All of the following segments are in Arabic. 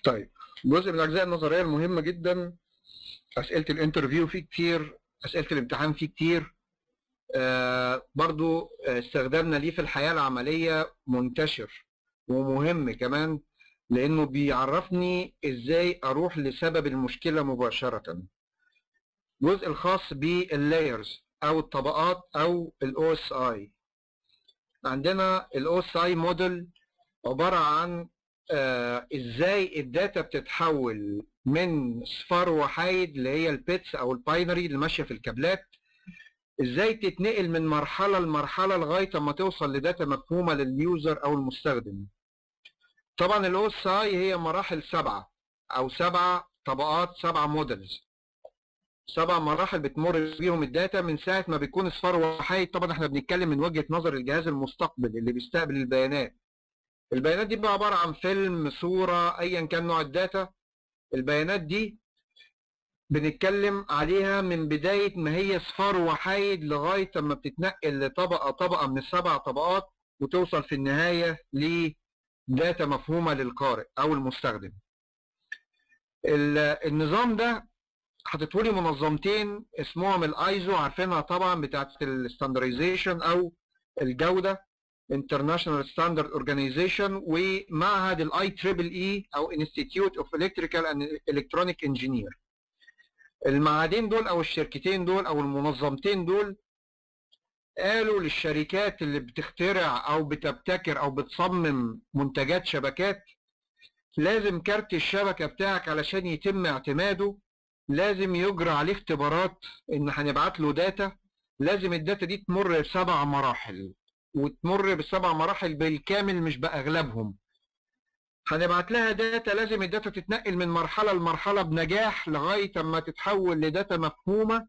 طيب، جزء من الاجزاء النظريه المهمه جدا، اسئله الانترفيو فيه كتير، اسئله الامتحان فيه كتير. برضو استخدامنا ليه في الحياه العمليه منتشر ومهم كمان، لانه بيعرفني ازاي اروح لسبب المشكله مباشره. الجزء الخاص باللايرز او الطبقات او الاو اس اي. عندنا الاو اس اي موديل عباره عن ازاي الداتا بتتحول من صفار وحيد اللي هي البيتس او الباينري اللي ماشيه في الكابلات، ازاي تتنقل من مرحله لمرحله لغايه ما توصل لداتا مفهومه لليوزر او المستخدم. طبعا الاو اس اي هي مراحل 7 او 7 طبقات، 7 مودلز، 7 مراحل بتمر بيهم الداتا من ساعه ما بيكون صفار وحيد. طبعا احنا بنتكلم من وجهه نظر الجهاز المستقبل اللي بيستقبل البيانات. البيانات دي بقى عباره عن فيلم، صوره، ايا كان نوع الداتا. البيانات دي بنتكلم عليها من بدايه ما هي صفار وحيد لغايه ما بتتنقل لطبقه طبقه من ال7 طبقات، وتوصل في النهايه لداتا مفهومه للقارئ او المستخدم. النظام ده حاططهولي منظمتين اسمهم الايزو، عارفينها طبعا، بتاعت الستاندرديزيشن او الجوده، International Standard Organization، ومعهد الاي تريبل اي او Institute of Electrical and Electronic Engineer. المعهدين دول او الشركتين دول او المنظمتين دول قالوا للشركات اللي بتخترع او بتبتكر او بتصمم منتجات شبكات، لازم كارت الشبكه بتاعك علشان يتم اعتماده لازم يجرى عليه اختبارات، ان هنبعت له داتا، لازم الداتا دي تمر ب7 مراحل، وتمر ب7 مراحل بالكامل مش باغلبهم. هنبعت لها داتا، لازم الداتا تتنقل من مرحله لمرحله بنجاح لغايه اما تتحول لداتا مفهومه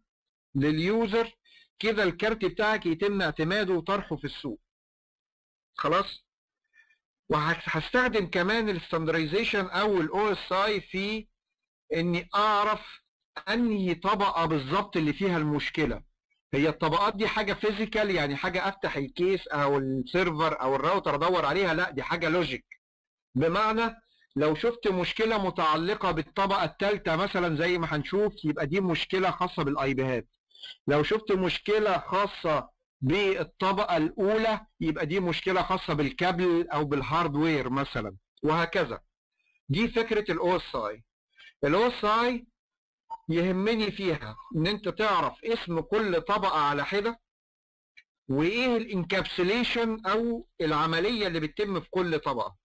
لليوزر، كده الكارت بتاعك يتم اعتماده وطرحه في السوق. خلاص؟ وهستخدم كمان الستاندرديزيشن او الاو اس اي في اني اعرف انهي طبقه بالظبط اللي فيها المشكله. هي الطبقات دي حاجه فيزيكال، يعني حاجه افتح الكيس او السيرفر او الراوتر ادور عليها؟ لا، دي حاجه لوجيك. بمعنى لو شفت مشكله متعلقه بالطبقه الثالثه مثلا زي ما هنشوف، يبقى دي مشكله خاصه بالاي بيهات. لو شفت مشكله خاصه بالطبقه الاولى، يبقى دي مشكله خاصه بالكابل او بالهاردوير مثلا، وهكذا. دي فكره الاو اس اي. الاو اس اي يهمني فيها ان انت تعرف اسم كل طبقه على حده، وايه الانكابسوليشن او العمليه اللي بتتم في كل طبقه.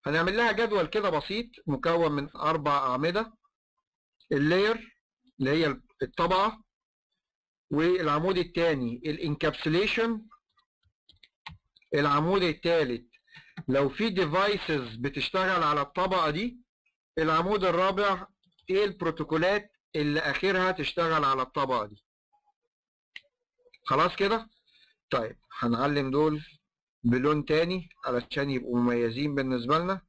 هنعمل لها جدول كده بسيط مكون من 4 اعمده: اللاير اللي هي الطبقه، والعمود الثاني الانكابسوليشن، العمود الثالث لو في ديفايسز بتشتغل على الطبقه دي، العمود الرابع ايه البروتوكولات اللي اخرها تشتغل على الطبقه دي. خلاص كده؟ طيب هنعلم دول بلون تاني علشان يبقوا مميزين بالنسبه لنا.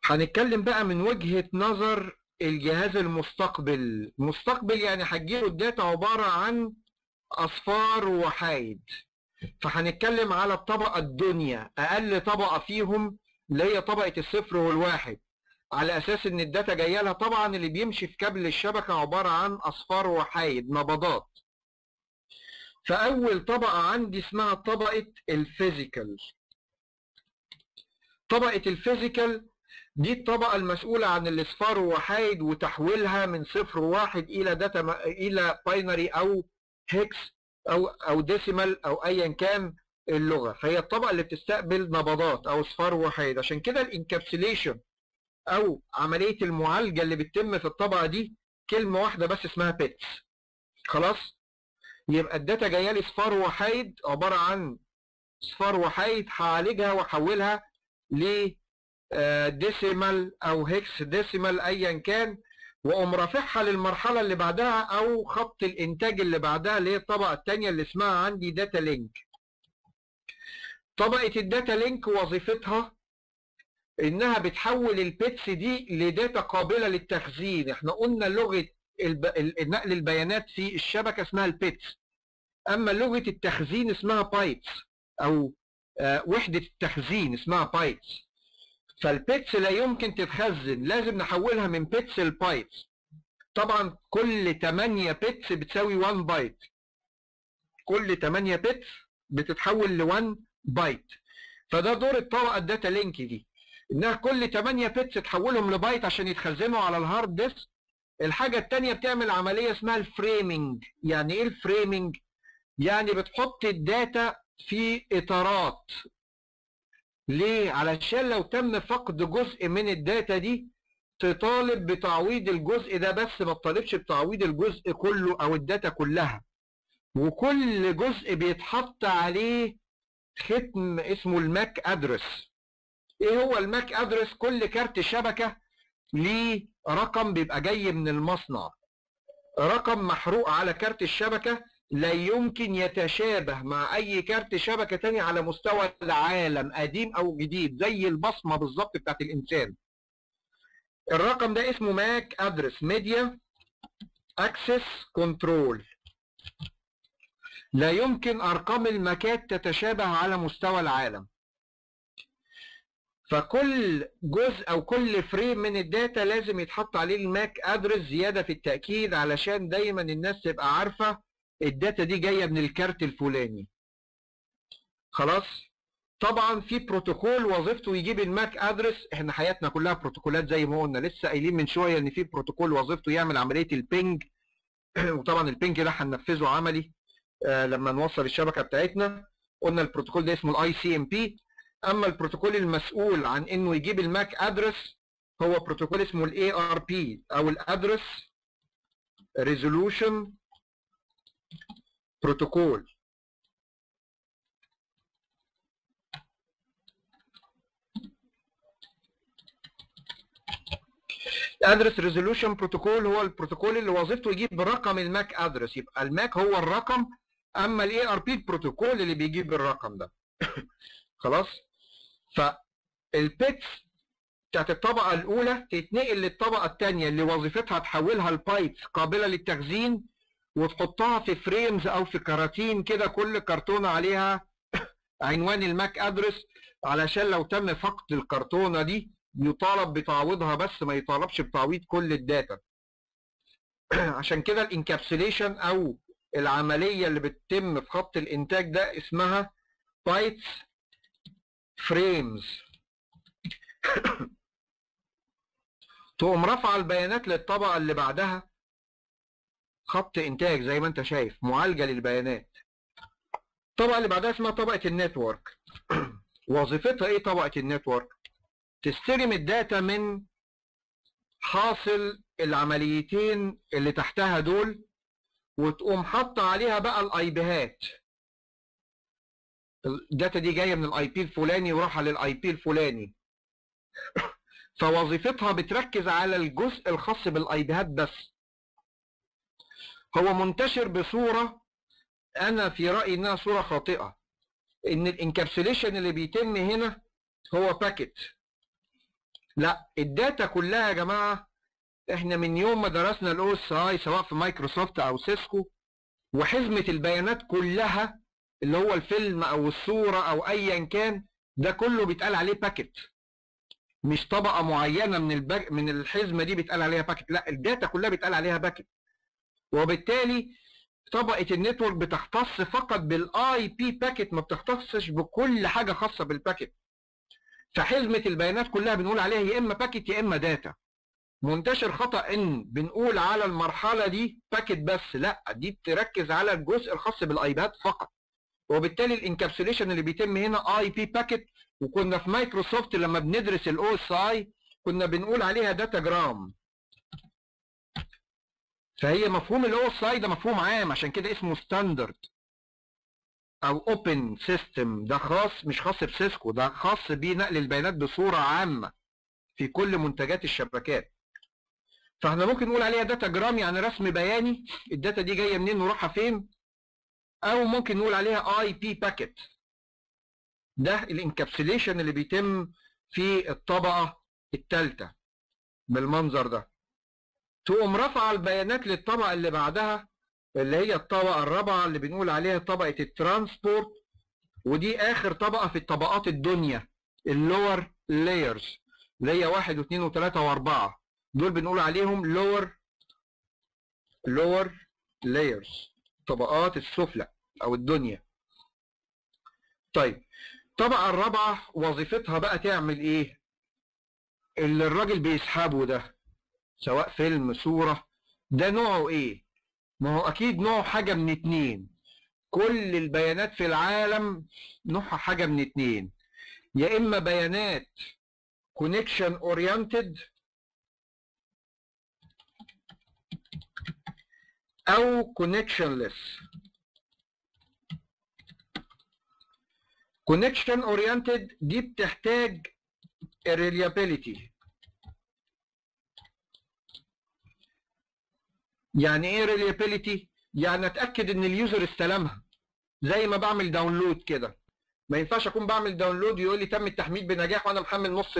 هنتكلم بقى من وجهه نظر الجهاز المستقبل. مستقبل يعني هتجيله الداتا عباره عن اصفار وحايد، فهنتكلم على الطبقه الدنيا، اقل طبقه فيهم اللي هي طبقه الصفر والواحد، على اساس ان الداتا جايه لها. طبعا اللي بيمشي في كابل الشبكه عباره عن اصفار وحايد، نبضات. فاول طبقه عندي اسمها طبقه الفيزيكال. طبقه الفيزيكال دي الطبقه المسؤوله عن الاصفار وحايد وتحويلها من صفر وواحد الى داتا الى باينري او هيكس او ديسيمال او ايا كان اللغه. فهي الطبقه اللي بتستقبل نبضات او اصفار وحيد. عشان كده الانكابسوليشن او عمليه المعالجه اللي بتتم في الطبقه دي كلمه واحده بس اسمها بيتس. خلاص؟ يبقى الداتا جايه لي اصفار وحيد، عباره عن اصفار وحيد، هعالجها واحولها ل ديسيمال او هيكس ديسيمال ايا كان، واقوم رافعها للمرحله اللي بعدها او خط الانتاج اللي بعدها اللي هي الطبقه الثانيه اللي اسمها عندي داتا لينك. طبقه الداتا لينك وظيفتها انها بتحول البيتس دي لداتا قابله للتخزين. احنا قلنا لغه نقل البيانات في الشبكه اسمها البيتس، اما لغه التخزين اسمها بايتس، او وحده التخزين اسمها بايتس. فالبيتس لا يمكن تتخزن، لازم نحولها من بيتس لبايتس. طبعا كل 8 بيتس بتساوي 1 بايت، كل 8 بيتس بتتحول ل 1 بايت. فده دور الطبقه الداتا لينك دي، انها كل 8 بيتس تحولهم لبايت عشان يتخزنوا على الهارد ديسك. الحاجه الثانيه بتعمل عمليه اسمها الفريمنج. يعني ايه الفريمنج؟ يعني بتحط الداتا في اطارات. ليه؟ علشان لو تم فقد جزء من الداتا دي تطالب بتعويض الجزء ده بس، ما تطالبش بتعويض الجزء كله او الداتا كلها. وكل جزء بيتحط عليه ختم اسمه الماك ادرس. ايه هو الماك ادرس؟ كل كارت شبكه ليه رقم بيبقى جاي من المصنع، رقم محروق على كارت الشبكه لا يمكن يتشابه مع اي كارت شبكه تاني على مستوى العالم، قديم او جديد، زي البصمه بالظبط بتاعت الانسان. الرقم ده اسمه ماك ادرس، ميديا اكسس كنترول. لا يمكن ارقام الماكات تتشابه على مستوى العالم. فكل جزء او كل فريم من الداتا لازم يتحط عليه الماك ادرس زياده في التاكيد، علشان دايما الناس تبقى عارفه الداتا دي جايه من الكارت الفلاني. خلاص؟ طبعا في بروتوكول وظيفته يجيب الماك ادرس. احنا حياتنا كلها بروتوكولات زي ما قلنا، لسه قايلين من شويه ان في بروتوكول وظيفته يعمل عمليه البينج. وطبعا البينج ده هننفذه عملي لما نوصل الشبكه بتاعتنا. قلنا البروتوكول ده اسمه الاي سي ام بي. اما البروتوكول المسؤول عن انه يجيب الماك ادرس هو بروتوكول اسمه الاي ار بي او الادرس ريزولوشن بروتوكول. الادرس ريزولوشن بروتوكول هو البروتوكول اللي وظيفته يجيب رقم الماك ادرس، يبقى الماك هو الرقم، اما الاي ار بي البروتوكول اللي بيجيب الرقم ده. خلاص؟ فالبيتس بتاعت الطبقه الاولى تتنقل للطبقه الثانيه اللي وظيفتها تحولها لبايتس قابله للتخزين وتحطها في فريمز او في كراتين كده، كل كرتونه عليها عنوان الماك ادرس، علشان لو تم فقد الكرتونه دي يطالب بتعويضها بس، ما يطالبش بتعويض كل الداتا. عشان كده الانكابسوليشن او العمليه اللي بتتم في خط الانتاج ده اسمها بايتس فريمز. تقوم رافعه البيانات للطبقه اللي بعدها، خط انتاج زي ما انت شايف، معالجه للبيانات. الطبقه اللي بعدها اسمها طبقه النتورك. وظيفتها ايه طبقه النتورك؟ تستلم الداتا من حاصل العمليتين اللي تحتها دول، وتقوم حاطه عليها بقى الاي بيهات. الداتا دي جايه من الاي بي الفلاني وراحه للاي بي الفلاني. فوظيفتها بتركز على الجزء الخاص بالاي بيهات بس. هو منتشر بصوره انا في رايي انها صوره خاطئه، ان الانكابسوليشن اللي بيتم هنا هو باكيت. لا، الداتا كلها يا جماعه، احنا من يوم ما درسنا الاو اس اي سواء في مايكروسوفت او سيسكو، وحزمه البيانات كلها اللي هو الفيلم او الصوره او ايا كان، ده كله بيتقال عليه باكيت. مش طبقه معينه من الحزمه دي بيتقال عليها باكيت، لا، الداتا كلها بيتقال عليها باكيت. وبالتالي طبقه النتورك بتختص فقط بالاي بي باكيت، ما بتختصش بكل حاجه خاصه بالباكيت. فحزمه البيانات كلها بنقول عليها يا اما باكيت يا اما داتا. منتشر خطأ ان بنقول على المرحله دي باكيت بس، لا، دي بتركز على الجزء الخاص بالايباد فقط. وبالتالي الانكابسوليشن اللي بيتم هنا اي بي باكيت. وكنا في مايكروسوفت لما بندرس الاو اس اي كنا بنقول عليها داتا جرام. فهي مفهوم الاو اس اي ده مفهوم عام، عشان كده اسمه ستاندرد او اوبن سيستم. ده خاص، مش خاص بسيسكو، ده خاص بنقل البيانات بصوره عامه في كل منتجات الشبكات. فاحنا ممكن نقول عليها داتا جرام، يعني رسم بياني، الداتا دي جايه منين ورايحه فين. او ممكن نقول عليها اي بي باكيت. ده الانكابسوليشن اللي بيتم في الطبقه الثالثه بالمنظر ده. تقوم رافعه البيانات للطبقه اللي بعدها اللي هي الطبقه الرابعه اللي بنقول عليها طبقه الترانسبورت، ودي اخر طبقه في الطبقات الدنيا، اللور لايرز. اللي هي 1 و2 و3 و4، دول بنقول عليهم lower layers، الطبقات السفلى او الدنيا. طيب الطبقة الرابعة وظيفتها بقى تعمل ايه؟ اللي الراجل بيسحبه ده سواء فيلم صورة، ده نوعه ايه؟ ما هو اكيد نوعه حاجة من اتنين. كل البيانات في العالم نوعها حاجة من اتنين، يا اما بيانات connection oriented او connectionless. connection oriented دي بتحتاج reliability. يعني ايه reliability؟ يعني اتاكد ان اليوزر استلمها، زي ما بعمل داونلود كده. ما ينفعش اكون بعمل داونلود يقول لي تم التحميل بنجاح وانا محمل نص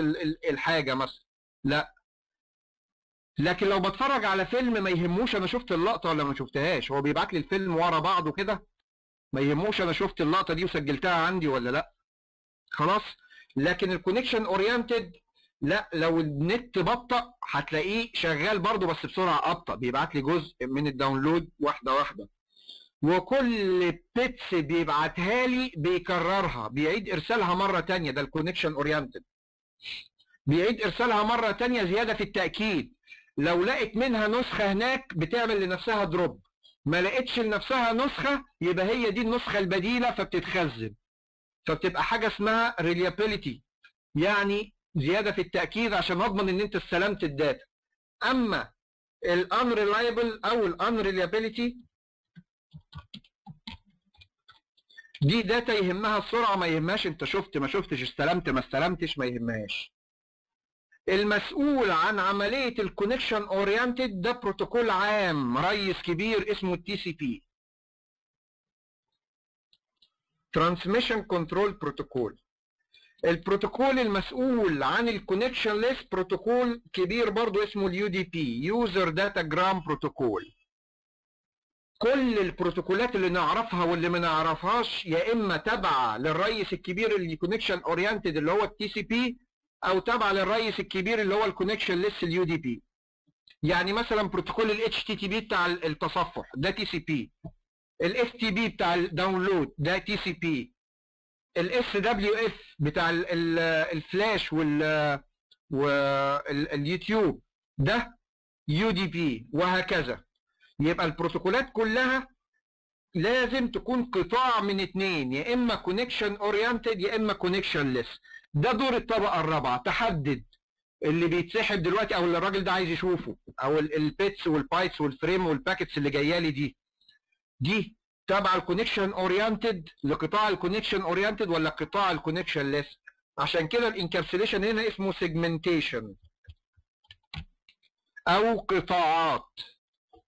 الحاجه مثلا، لا. لكن لو بتفرج على فيلم ما يهموش انا شفت اللقطه ولا ما شفتهاش، هو بيبعت لي الفيلم ورا بعضه كده، ما يهموش انا شفت اللقطه دي وسجلتها عندي ولا لا، خلاص. لكن الكونكشن اورينتد لا، لو النت بطأ هتلاقيه شغال برضه بس بسرعه ابطأ، بيبعت لي جزء من الداونلود واحده واحده، وكل بيتس بيبعتها لي بيكررها، بيعيد ارسالها مره ثانيه. ده الكونكشن اورينتد، بيعيد ارسالها مره ثانيه زياده في التاكيد. لو لقيت منها نسخه هناك بتعمل لنفسها دروب، ما لقيتش لنفسها نسخه يبقى هي دي النسخه البديله فبتتخزن، فبتبقى حاجه اسمها ريليابيليتي، يعني زياده في التاكيد عشان اضمن ان انت استلمت الداتا. اما الانريلايبل او الانريليابيليتي دي داتا يهمها السرعه، ما يهمهاش انت شفت ما شفتش، استلمت ما استلمتش، ما يهمهاش. المسؤول عن عمليه الكونكشن اورينتد ده بروتوكول عام ريس كبير اسمه التي سي بي، ترانسميشن كنترول بروتوكول. البروتوكول المسؤول عن الكونكشن ليس بروتوكول كبير برضو اسمه اليو دي بي، يوزر داتا جرام بروتوكول. كل البروتوكولات اللي نعرفها واللي ما نعرفهاش يا اما تابعه للرئيس الكبير اللي كونكشن اورينتد اللي هو التي سي بي، او تابعه للرئيس الكبير اللي هو الكونكشن ليس اليو دي بي. يعني مثلا بروتوكول الاتش تي تي بي بتاع التصفح ده تي سي بي، الاف تي بي بتاع الداونلود ده تي سي بي، الاس دبليو اف بتاع الفلاش واليوتيوب ده يو دي بي، وهكذا. يبقى البروتوكولات كلها لازم تكون قطاع من اتنين، يا اما كونكشن اورينتد يا اما كونكشن ليس. ده دور الطبقه الرابعه، تحدد اللي بيتسحب دلوقتي او اللي الراجل ده عايز يشوفه، او البيتس والبايتس والفريم والباكتس اللي جايه لي دي تبع الكونكشن اورينتد لقطاع الكونكشن اورينتد ولا قطاع الكونكشن ليس. عشان كده الانكابسوليشن هنا اسمه سيجمنتيشن او قطاعات.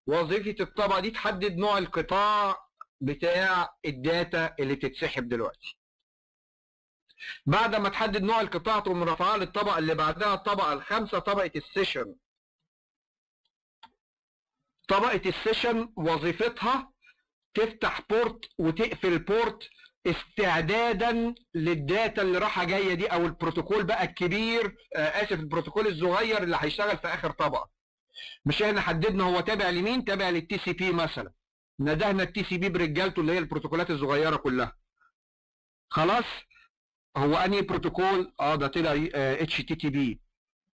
وظيفه الطبقه دي تحدد نوع القطاع بتاع الداتا اللي بتتسحب دلوقتي. بعد ما تحدد نوع القطاع تقوم رافعها للطبقه اللي بعدها، الطبقه الخامسه، طبقه السيشن. طبقه السيشن وظيفتها تفتح بورت وتقفل بورت استعدادا للداتا اللي رايحه جايه دي، او البروتوكول بقى الكبير، البروتوكول الصغير اللي هيشتغل في اخر طبقه. مش احنا حددنا هو تابع لمين؟ تابع للتي سي بي مثلا، ندهنا التي سي بي برجالته اللي هي البروتوكولات الصغيره كلها. خلاص، هو انهي بروتوكول؟ ده طلع اتش تي تي بي.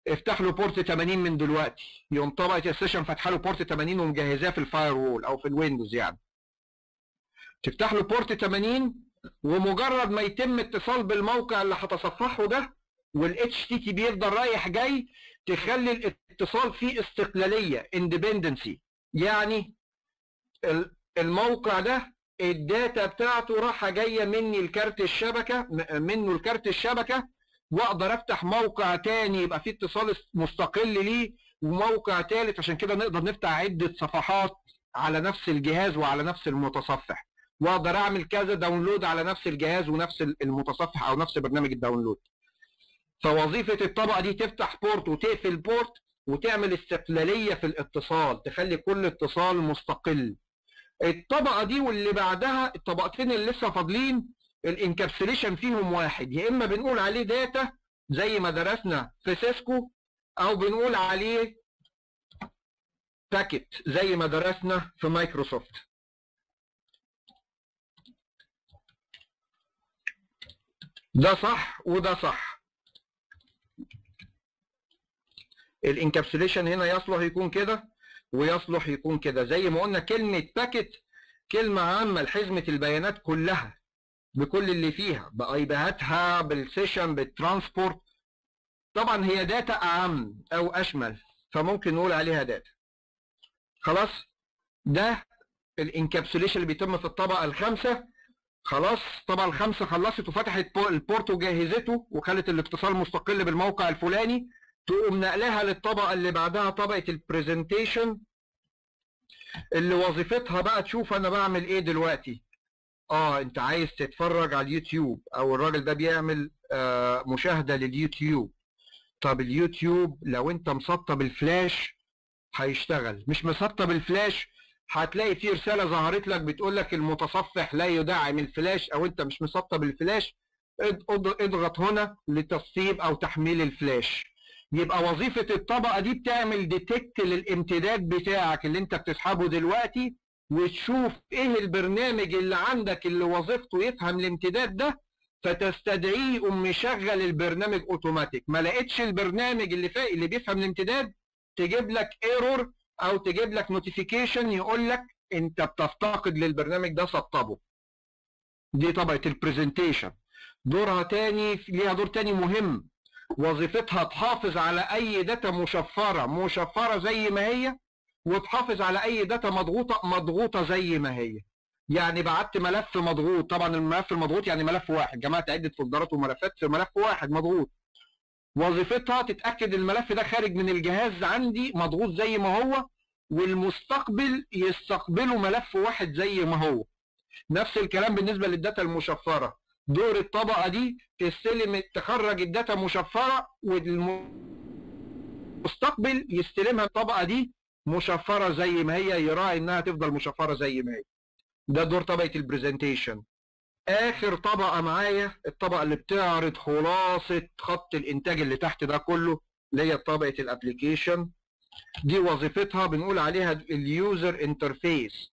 افتح له بورت 80 من دلوقتي، يقوم طبقه السيشن فاتحه له بورت 80 ومجهزاه في الفاير وول او في الويندوز. يعني تفتح له بورت 80، ومجرد ما يتم اتصال بالموقع اللي هتصفحه ده والاتش تي تي بي يفضل رايح جاي، تخلي الاتصال فيه استقلاليه، اندبندنسي. يعني الموقع ده الداتا بتاعته رايحه جايه مني لكارت الشبكه، منه لكارت الشبكه، واقدر افتح موقع تاني يبقى فيه اتصال مستقل ليه، وموقع تالت. عشان كده نقدر نفتح عده صفحات على نفس الجهاز وعلى نفس المتصفح، واقدر اعمل كذا داونلود على نفس الجهاز ونفس المتصفح او نفس برنامج الداونلود. فوظيفه الطبقه دي تفتح بورت وتقفل بورت وتعمل استقلاليه في الاتصال، تخلي كل اتصال مستقل. الطبقه دي واللي بعدها، الطبقتين اللي لسه فاضلين، الانكابسوليشن فيهم واحد، يا اما بنقول عليه داتا زي ما درسنا في سيسكو، او بنقول عليه باكيت زي ما درسنا في مايكروسوفت. ده صح وده صح. الانكابسوليشن هنا يصلح يكون كده ويصلح يكون كده. زي ما قلنا كلمة باكيت كلمة عامة لحزمة البيانات كلها بكل اللي فيها، بايبيهاتها، بالسيشن، بالترانسبورت. طبعا هي داتا اعم او اشمل، فممكن نقول عليها داتا. خلاص، ده الانكابسوليشن اللي بيتم في الطبقة الخامسة. خلاص، الطبقة الخامسة خلصت وفتحت البورت وجهزته وخلت الاتصال مستقل بالموقع الفلاني، تقوم نقلها للطبقة اللي بعدها طبقة البرزنتيشن، اللي وظيفتها بقى تشوف انا بعمل ايه دلوقتي. انت عايز تتفرج على اليوتيوب، او الراجل ده بيعمل مشاهدة لليوتيوب. طب اليوتيوب لو انت مسطب الفلاش هيشتغل، مش مسطب الفلاش هتلاقي فيه رسالة ظهرت لك بتقول لك المتصفح لا يدعم الفلاش، او انت مش مسطب الفلاش، اضغط هنا لتسطيب او تحميل الفلاش. يبقى وظيفة الطبقة دي بتعمل ديتكت للامتداد بتاعك اللي انت بتسحبه دلوقتي، وتشوف ايه البرنامج اللي عندك اللي وظيفته يفهم الامتداد ده، فتستدعيه يقوم مشغل البرنامج اوتوماتيك. ما لقيتش البرنامج اللي بيفهم الامتداد، تجيب لك ايرور او تجيب لك نوتيفيكيشن يقول لك انت بتفتقد للبرنامج ده، سطبه. دي طبقة البرزنتيشن. دورها تاني، ليها دور تاني مهم، وظيفتها تحافظ على اي داتا مشفرة زي ما هي، وتحافظ على اي داتا مضغوطة زي ما هي. يعني بعت ملف مضغوط، طبعا الملف المضغوط يعني ملف واحد، جمعت عدة فولدرات وملفات في ملف واحد مضغوط. وظيفتها تتأكد الملف ده خارج من الجهاز عندي مضغوط زي ما هو، والمستقبل يستقبله ملف واحد زي ما هو. نفس الكلام بالنسبة للداتا المشفرة. دور الطبقة دي تخرج الداتا مشفرة، والمستقبل يستلمها الطبقة دي مشفرة زي ما هي، يراعي انها تفضل مشفرة زي ما هي. ده دور طبقة البرزنتيشن. اخر طبقة معايا الطبقة اللي بتعرض خلاصة خط الانتاج اللي تحت ده كله، اللي هي طبقة الابليكيشن. دي وظيفتها بنقول عليها اليوزر انترفيس،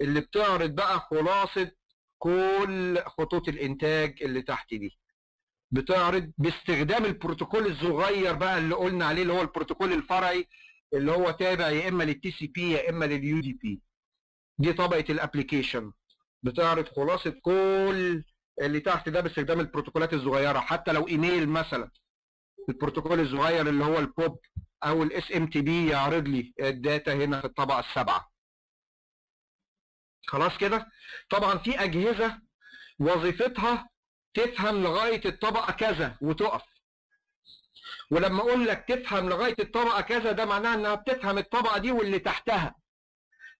اللي بتعرض بقى خلاصة كل خطوط الانتاج اللي تحت دي. بتعرض باستخدام البروتوكول الصغير بقى اللي قلنا عليه، اللي هو البروتوكول الفرعي اللي هو تابع يا اما للتي سي بي يا اما لليو دي بي. دي طبقة الابليكيشن، بتعرض خلاصة كل اللي تحت ده باستخدام البروتوكولات الصغيرة. حتى لو ايميل مثلا، البروتوكول الصغير اللي هو البوب او الاس ام تي بي يعرض لي الداتا هنا في الطبقة السابعة. خلاص كده. طبعا في اجهزة وظيفتها تفهم لغاية الطبقة كذا وتقف. ولما اقول لك تفهم لغاية الطبقة كذا، ده معناه انها بتفهم الطبقة دي واللي تحتها.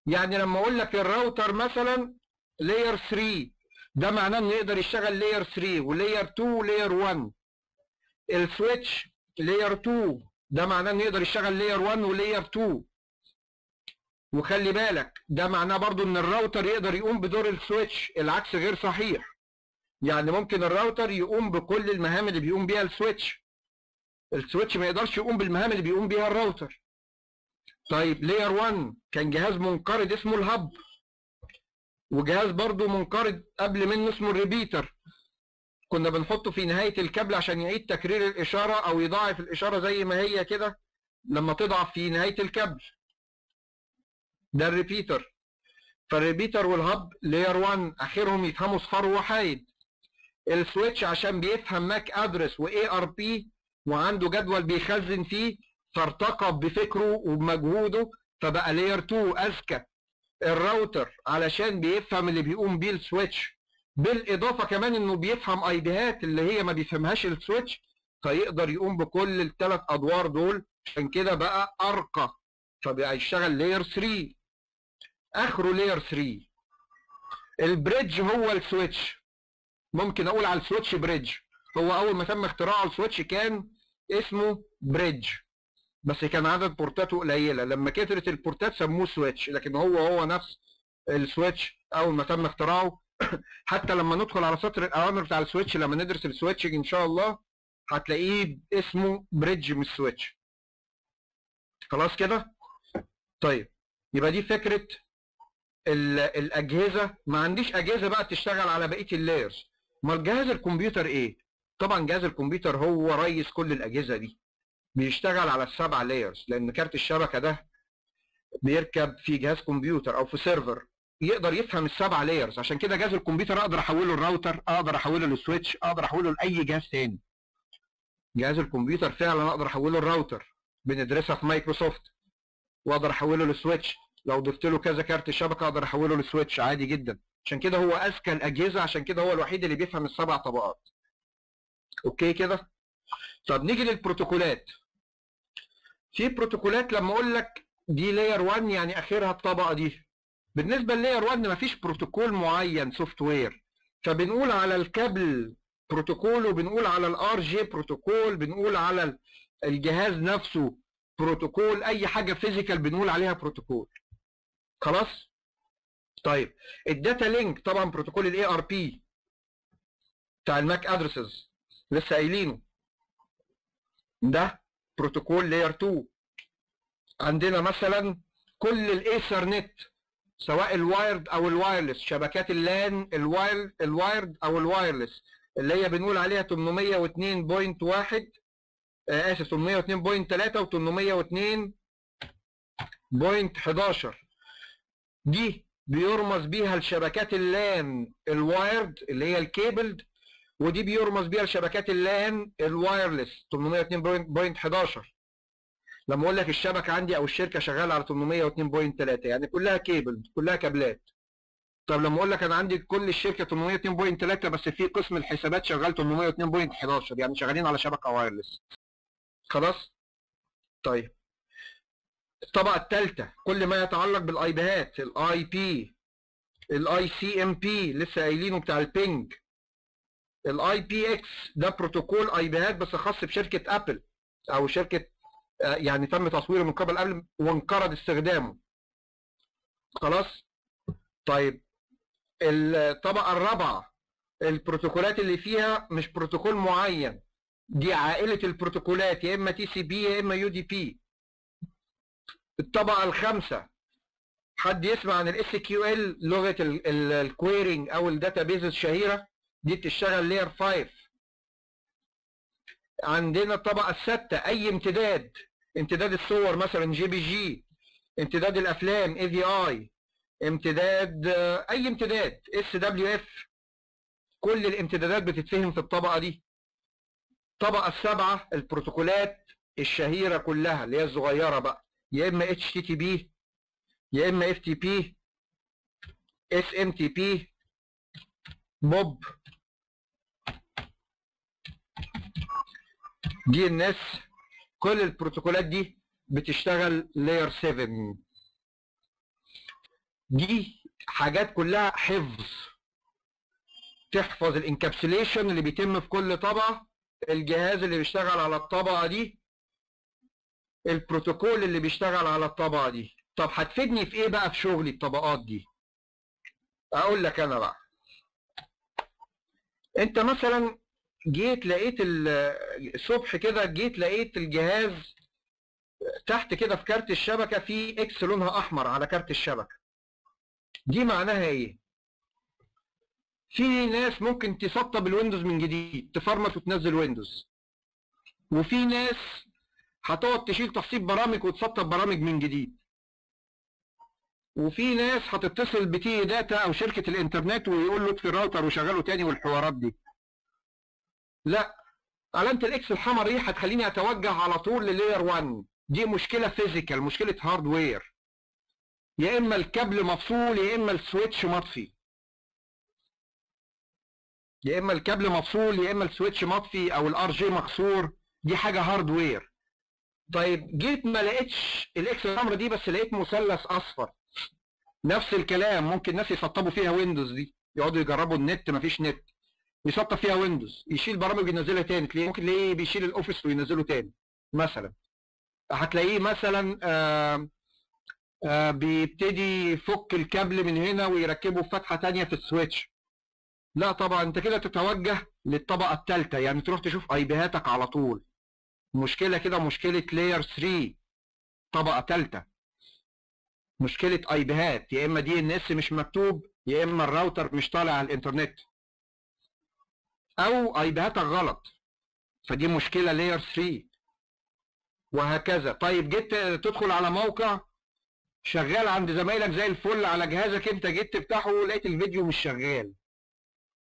يعني لما اقول لك الراوتر مثلا لاير 3، ده معناه انه يقدر يشتغل لاير 3 ولاير 2 ولاير 1. السويتش لاير 2، ده معناه انه يقدر يشتغل لاير 1 ولاير 2. وخلي بالك ده معناه برضو ان الراوتر يقدر يقوم بدور السويتش، العكس غير صحيح. يعني ممكن الراوتر يقوم بكل المهام اللي بيقوم بيها السويتش ما يقدرش يقوم بالمهام اللي بيقوم بيها الراوتر. طيب لاير 1 كان جهاز منقرض اسمه الهب، وجهاز برضو منقرض قبل منه اسمه الريبيتر، كنا بنحطه في نهاية الكابل عشان يعيد تكرير الإشارة أو يضاعف الإشارة زي ما هي كده لما تضعف في نهاية الكابل. ده الريبيتر. فالريبيتر والهب لاير 1 آخرهم يفهموا صفار وحايد. السويتش عشان بيفهم ماك ادرس واي ار بي وعنده جدول بيخزن فيه، فارتقى بفكره وبمجهوده فبقى لاير 2 اذكى. الراوتر علشان بيفهم اللي بيقوم بيه السويتش، بالاضافه كمان انه بيفهم اي بيهات اللي هي ما بيفهمهاش السويتش، فيقدر يقوم بكل الثلاث ادوار دول، عشان كده بقى ارقى، فبقى يشتغل لاير 3. اخره لاير 3. البريدج هو السويتش، ممكن اقول على السويتش بريدج. هو اول ما تم اختراعه السويتش كان اسمه بريدج، بس كان عدد بورتاته قليله، لما كترت البورتات سموه سويتش، لكن هو نفس السويتش اول ما تم اختراعه. حتى لما ندخل على سطر الاوامر بتاع السويتش لما ندرس السويتشنج ان شاء الله، هتلاقيه اسمه بريدج مش سويتش. خلاص كده؟ طيب يبقى دي فكره الاجهزه. ما عنديش اجهزه بقى تشتغل على بقيه اللايرز. امال جهاز الكمبيوتر ايه؟ طبعا جهاز الكمبيوتر هو رئيس كل الاجهزه دي، بيشتغل على السبع لايرز، لان كارت الشبكه ده بيركب في جهاز كمبيوتر او في سيرفر يقدر يفهم السبع لايرز. عشان كده جهاز الكمبيوتر اقدر احوله الراوتر، اقدر احوله للسويتش، اقدر احوله لاي جهاز تاني. جهاز الكمبيوتر فعلا اقدر احوله الراوتر، بندرسها في مايكروسوفت، واقدر احوله للسويتش. لو ضفت له كذا كارت شبكه اقدر احوله للسويتش عادي جدا. عشان كده هو اذكى الاجهزه، عشان كده هو الوحيد اللي بيفهم السبع طبقات. اوكي كده؟ طب نيجي للبروتوكولات. في بروتوكولات لما اقول لك دي لاير 1 يعني اخرها الطبقه دي. بالنسبه للاير 1 مفيش بروتوكول معين سوفت وير، فبنقول على الكابل بروتوكول، وبنقول على الار جي بروتوكول، بنقول على الجهاز نفسه بروتوكول، اي حاجه فيزيكال بنقول عليها بروتوكول. خلاص؟ طيب الداتا لينك طبعا بروتوكول الاي ار بي بتاع الماك ادرسز لسه قايلينه، ده بروتوكول لاير 2. عندنا مثلا كل الايثرنت سواء الوايرد او الوايرلس، شبكات اللان الوايرد او الوايرلس اللي هي بنقول عليها 802.1 اسف 802.3 و 802.11. دي بيرمز بيها الشبكات اللان الوايرد اللي هي الكيبلد، ودي بيرمز بيها الشبكات اللان الوايرلس 802.11. لما اقول لك الشبكه عندي او الشركه شغاله على 802.3 يعني كلها كيبل، كلها كابلات. طب لما اقول لك انا عندي كل الشركه 802.3 بس في قسم الحسابات شغال 802.11 يعني شغالين على شبكه وايرلس. خلاص؟ طيب الطبقه الثالثه كل ما يتعلق بالاي بيهات، الاي بي، الاي سي ام بي لسه قايلينه بتاع البينج، الاي بي اكس ده بروتوكول اي بيهات بس خاص بشركه ابل او شركه يعني تم تصويره من قبل وانقرض استخدامه. خلاص؟ طيب الطبقة الرابعة البروتوكولات اللي فيها مش بروتوكول معين، دي عائلة البروتوكولات، يا اما تي سي بي يا اما يو دي بي. الطبقة الخامسة حد يسمع عن الاس كيو ال، لغة الكويرينج او الداتابيز الشهيرة، دي بتشتغل لاير 5. عندنا الطبقة السادسة اي امتداد الصور مثلا جي بي جي، امتداد الافلام اي في اي، امتداد اي امتداد اس دبليو اف، كل الامتدادات بتتفهم في الطبقه دي. الطبقه السابعه البروتوكولات الشهيره كلها اللي هي الصغيره بقى، يا اما اتش تي تي بي يا اما اف تي بي اس ام تي بي موب. دي الناس كل البروتوكولات دي بتشتغل لاير 7. دي حاجات كلها حفظ، تحفظ الانكابسوليشن اللي بيتم في كل طبقه، الجهاز اللي بيشتغل على الطبقه دي، البروتوكول اللي بيشتغل على الطبقه دي. طب هتفيدني في ايه بقى في شغلي الطبقات دي؟ اقول لك انا بقى. انت مثلا جيت لقيت الصبح كده، جيت لقيت الجهاز تحت كده في كارت الشبكه في اكس لونها احمر على كارت الشبكه. دي معناها ايه؟ في ناس ممكن تسطب الويندوز من جديد، تفرمت وتنزل ويندوز، وفي ناس هتقعد تشيل تسطيب برامج وتسطب برامج من جديد، وفي ناس هتتصل بتي داتا او شركه الانترنت ويقول له اطفي الراوتر وشغله تاني والحوارات دي. لا، علامه الاكس الحمراء دي هتخليني اتوجه على طول للاير 1. دي مشكله فيزيكال، مشكله هاردوير، يا اما الكابل مفصول يا اما السويتش مطفي، يا اما الكابل مفصول يا اما السويتش مطفي او الار جي مكسور، دي حاجه هاردوير. طيب جيت ما لقيتش الاكس الحمراء دي بس لقيت مثلث اصفر، نفس الكلام ممكن ناس يسطبوا فيها ويندوز دي، يقعدوا يجربوا النت مفيش نت، يسطب فيها ويندوز، يشيل برامج ينزلها تاني، تلاقيه ممكن تلاقيه بيشيل الاوفيس وينزله تاني مثلا. هتلاقيه مثلا بيبتدي يفك الكابل من هنا ويركبه في فتحه تانيه في السويتش. لا طبعا انت كده تتوجه للطبقه الثالثه، يعني تروح تشوف اي بيهاتك على طول. مشكله كده، مشكله لاير 3 طبقه ثالثه، مشكله اي بيهات، يا اما دي ان اس مش مكتوب، يا اما الراوتر مش طالع على الانترنت، او اي بيهاتك غلط، فدي مشكله لاير 3 وهكذا. طيب جيت تدخل على موقع شغال عند زمايلك زي الفل على جهازك، انت جيت تفتحه لقيت الفيديو مش شغال،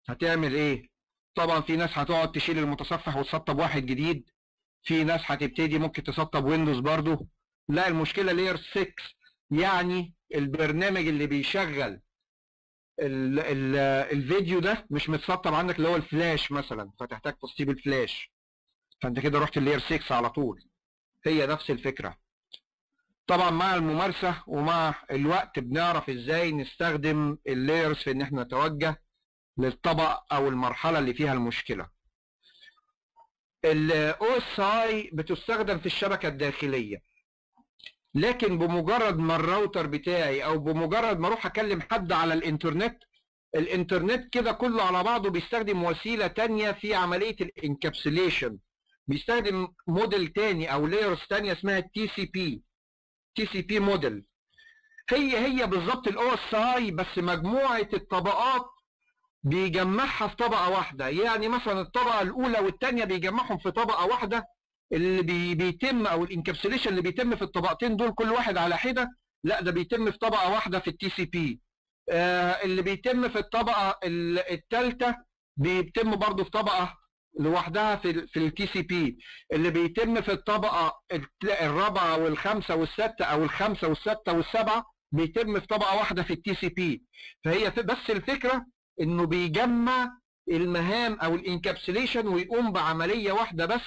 هتعمل ايه؟ طبعا في ناس هتقعد تشيل المتصفح وتسطب واحد جديد، في ناس هتبتدي ممكن تسطب ويندوز برضو. لا المشكله لاير 6، يعني البرنامج اللي بيشغل الفيديو ده مش متسطب عندك، اللي هو الفلاش مثلا، فتحتاج تسطيب الفلاش، فانت كده رحت اللاير 6 على طول. هي نفس الفكره. طبعا مع الممارسه ومع الوقت بنعرف ازاي نستخدم اللايرز في ان احنا نتوجه للطبقه او المرحله اللي فيها المشكله. الاو اس اي بتستخدم في الشبكه الداخليه، لكن بمجرد ما الراوتر بتاعي او بمجرد ما اروح اكلم حد على الانترنت كده كله على بعضه بيستخدم وسيله تانية في عمليه الانكابسوليشن، بيستخدم موديل تاني او لايرز تانية اسمها تي سي بي موديل. هي بالظبط الاو اس اي، بس مجموعه الطبقات بيجمعها في طبقه واحده. يعني مثلا الطبقه الاولى والثانيه بيجمعهم في طبقه واحده، اللي بيتم او الانكابسوليشن اللي بيتم في الطبقتين دول كل واحد على حده، لا ده بيتم في طبقه واحده في التي سي بي. اللي بيتم في الطبقه الثالثه بيتم برضه في طبقه لوحدها في التي سي بي. اللي بيتم في الطبقه الرابعه والخامسه والسادسه او الخامسه والسادسه والسابعه بيتم في طبقه واحده في التي سي بي. فهي بس الفكره انه بيجمع المهام او الانكابسوليشن ويقوم بعمليه واحده بس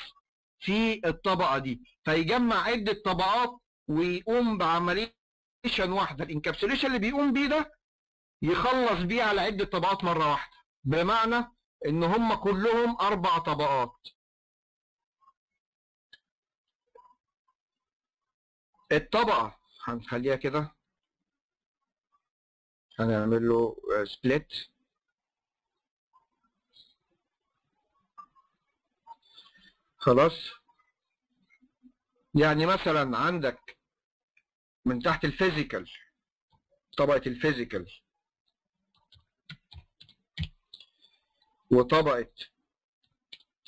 في الطبقه دي، فيجمع عده طبقات ويقوم بعمليه واحده. الانكابسوليشن اللي بيقوم بيه ده يخلص بيه على عده طبقات مره واحده، بمعنى ان هم كلهم 4 طبقات. الطبقه هنخليها كده، هنعمل له سبليت. خلاص، يعني مثلا عندك من تحت الفيزيكال، طبقة الفيزيكال وطبقة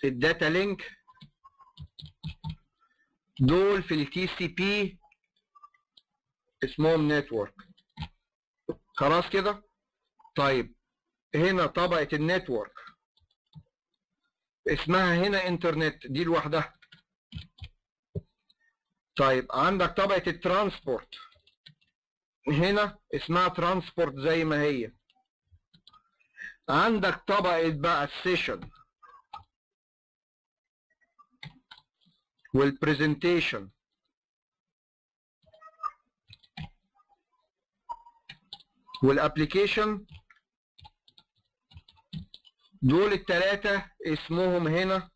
الداتا لينك، دول في التي سي بي اسمهم نتورك. خلاص كده. طيب هنا طبقة النتورك اسمها هنا انترنت، دي لوحدها. طيب عندك طبقة الترانسبورت هنا اسمها ترانسبورت زي ما هي. عندك طبقة بقى السيشن والبرزنتيشن والابليكيشن، دول الثلاثة اسمهم هنا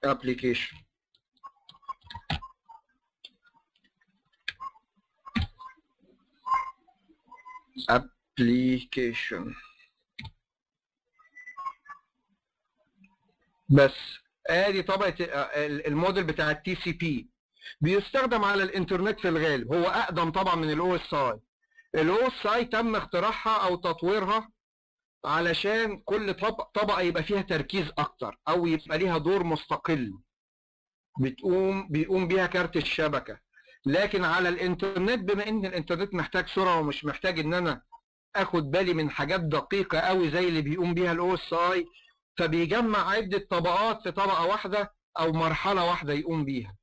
ابليكيشن. ابليكيشن بس. ادي طبقة الموديل بتاع التي سي بي، بيستخدم على الانترنت في الغالب. هو اقدم طبعا من الاو اس اي. الاو اس اي تم اختراعها او تطويرها علشان كل طبقه يبقى فيها تركيز اكتر او يبقى ليها دور مستقل بيقوم بيها كارت الشبكه. لكن على الانترنت، بما ان الانترنت محتاج سرعه ومش محتاج ان انا اخد بالي من حاجات دقيقه قوي زي اللي بيقوم بيها الاو اس اي، فبيجمع عده طبقات في طبقه واحده او مرحله واحده يقوم بيها.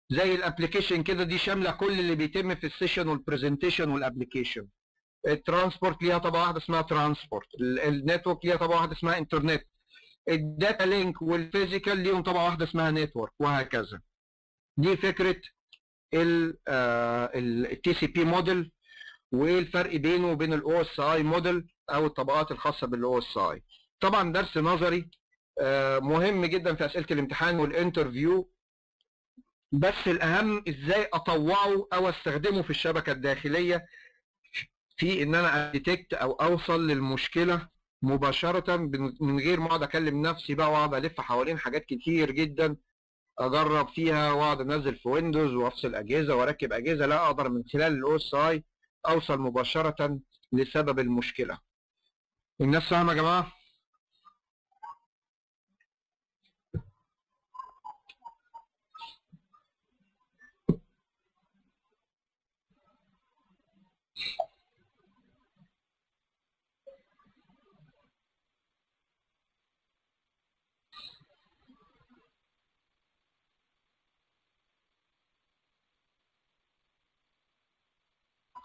زي الابلكيشن كده، دي شامله كل اللي بيتم في السيشن والبرزنتيشن والابلكيشن. الترانسبورت ليها طبقه واحده اسمها ترانسبورت، النتورك ليها طبقه واحده اسمها انترنت، الداتا لينك والفيزيكال ليهم طبقه واحده اسمها نتورك، وهكذا. دي فكره التي سي بي موديل، وايه الفرق بينه وبين الاو اس اي موديل او الطبقات الخاصه بالاو اس اي. طبعا درس نظري مهم جدا في اسئله الامتحان والانترفيو، بس الاهم ازاي اطوعه او استخدمه في الشبكه الداخليه في ان انا اديتكت او اوصل للمشكله مباشره من غير ما اقعد اكلم نفسي بقى واقعد الف حوالين حاجات كتير جدا اجرب فيها واقعد انزل في ويندوز وافصل اجهزه واركب اجهزه. لا، اقدر من خلال الاو اس اي اوصل مباشره لسبب المشكله. الناس فاهمه يا جماعه؟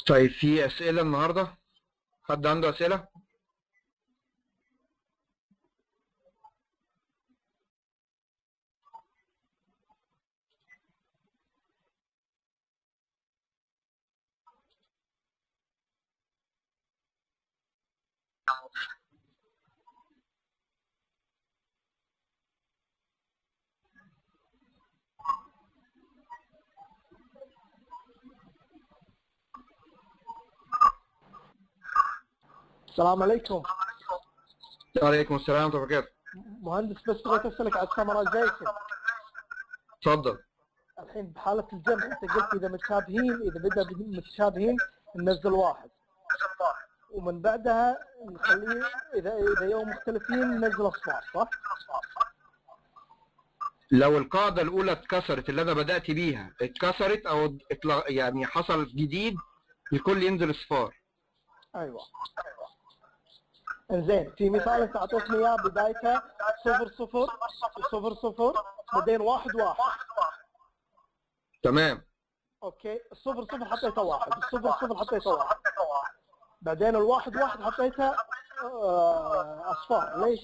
طيب في اسئله النهارده؟ حد عنده اسئله؟ السلام عليكم. وعليكم السلام ورحمه الله وبركاته. مهندس، بس بغيت اسالك على السمرايزيشن. اتفضل. الحين بحاله الجمع انت قلت اذا متشابهين، اذا بدا متشابهين ننزل واحد، ومن بعدها نخليه اذا يوم مختلفين ننزل اصفار، صح؟ لو القاعده الاولى اتكسرت اللي انا بدات بيها اتكسرت او يعني حصل جديد، الكل ينزل اصفار. ايوه. انزين، في مثال انت اعطيتني اياه بدايته 0 0 0 0 بعدين 1 1. تمام. اوكي، 0 0 حطيته 1، 0 0 حطيته 1، بعدين الواحد 1 حطيته اصفار. ليش؟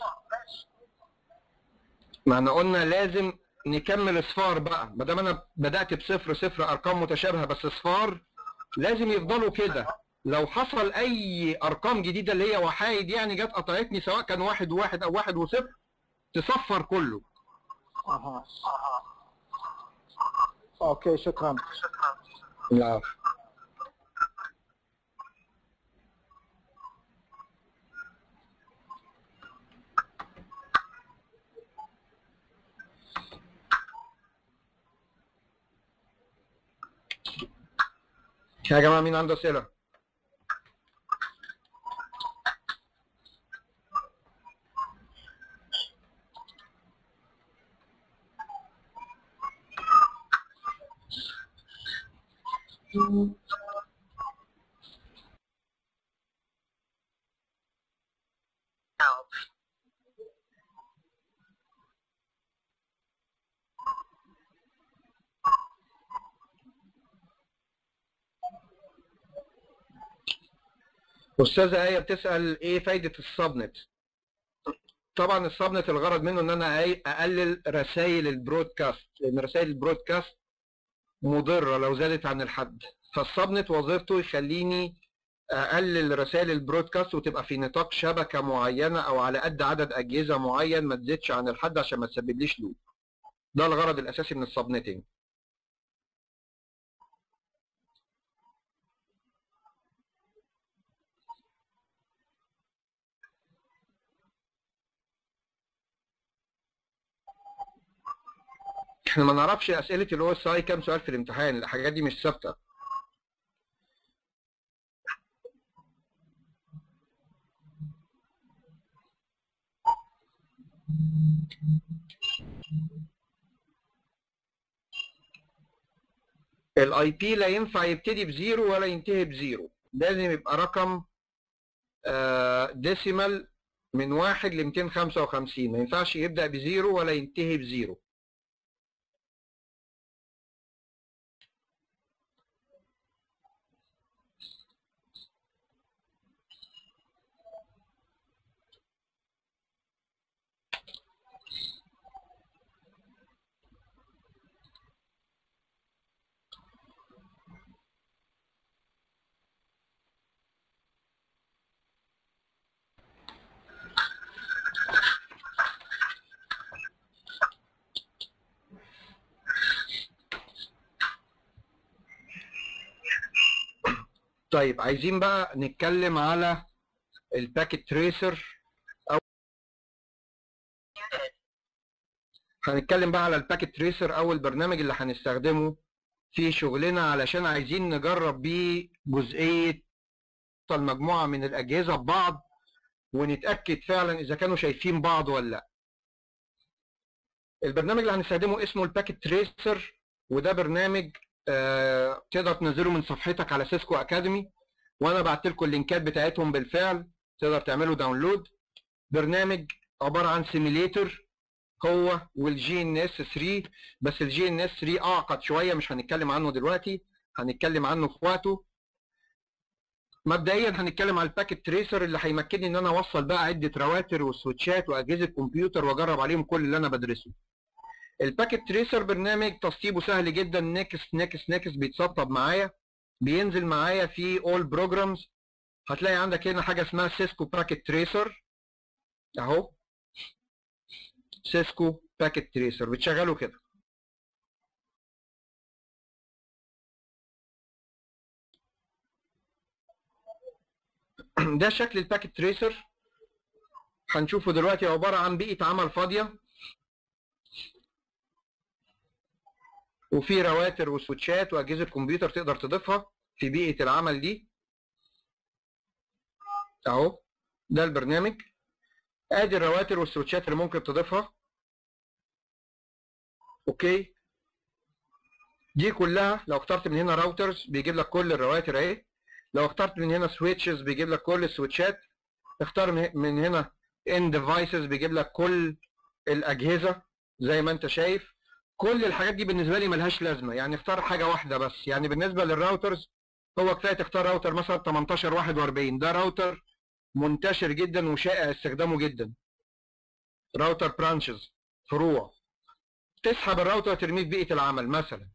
ما احنا قلنا لازم نكمل اصفار بقى، ما دام انا بدات بصفر صفر ارقام متشابهه بس اصفار، لازم يفضلوا كده. لو حصل اي ارقام جديده اللي هي وحايد يعني جت قطعتني، سواء كان 1 1 او 1 وصفر، تصفر كله. اها. اوكي، شكرا. لا. يا جماعه مين عنده اسئله؟ استاذه ايه بتسال ايه فايده السبنت. طبعا السبنت الغرض منه ان انا اقلل رسائل البرودكاست، لان رسائل البرودكاست مضره لو زادت عن الحد. فالسبنت وظيفته يخليني اقلل رسائل البرودكاست وتبقى في نطاق شبكه معينه او على قد عدد اجهزه معين، ما تزيدش عن الحد عشان ما تسببليش لوب. ده الغرض الاساسي من السبنتنج. احنا ما نعرفش اسئله الاو اس اي كام سؤال في الامتحان، الحاجات دي مش ثابته. الاي بي لا ينفع يبتدي بزيرو ولا ينتهي بزيرو، لازم يبقى رقم ديسيمال من 1 ل 255، ما ينفعش يبدا بزيرو ولا ينتهي بزيرو. طيب عايزين بقى نتكلم على الباكيت تريسر، او هنتكلم بقى على الباكيت تريسر او البرنامج اللي هنستخدمه في شغلنا علشان عايزين نجرب بيه جزئيه المجموعه من الاجهزه ببعض ونتاكد فعلا اذا كانوا شايفين بعض ولا لا. البرنامج اللي هنستخدمه اسمه الباكيت تريسر، وده برنامج تقدر تنزله من صفحتك على سيسكو اكاديمي، وانا بعت لكم اللينكات بتاعتهم بالفعل تقدر تعملوا داونلود. برنامج عباره عن سيميليتر هو والجي ان اس 3، بس الجي ان اس 3 اعقد شويه مش هنتكلم عنه دلوقتي، هنتكلم عنه في وقته. مبدئيا هنتكلم على الباكيت تريسر اللي هيمكنني ان انا اوصل بقى عده رواتر وسويتشات واجهزه كمبيوتر واجرب عليهم كل اللي انا بدرسه. الباكيت تريسر برنامج تسطيبه سهل جدا، نكس نكس نكس بيتسطب معايا، بينزل معايا في اول بروجرامز. هتلاقي عندك هنا حاجه اسمها سيسكو باكيت تريسر اهو، سيسكو باكيت تريسر بتشغله كده. ده شكل الباكيت تريسر، هنشوفه دلوقتي. عباره عن بيئه عمل فاضيه وفي رواتر وسويتشات واجهزه كمبيوتر تقدر تضيفها في بيئه العمل دي اهو. ده البرنامج، ادي الرواتر والسويتشات اللي ممكن تضيفها. اوكي، دي كلها لو اخترت من هنا راوترز بيجيب لك كل الرواتر اهي، لو اخترت من هنا سويتشز بيجيب لك كل السويتشات، اختار من هنا ان ديفايسز بيجيب لك كل الاجهزه زي ما انت شايف. كل الحاجات دي بالنسبه لي ملهاش لازمه، يعني اختار حاجه واحده بس. يعني بالنسبه للراوترز هو كفايه تختار راوتر مثلا 1841، ده راوتر منتشر جدا وشائع استخدامه جدا، راوتر برانشز فروع، تسحب الراوتر ترميه في بيئه العمل مثلا.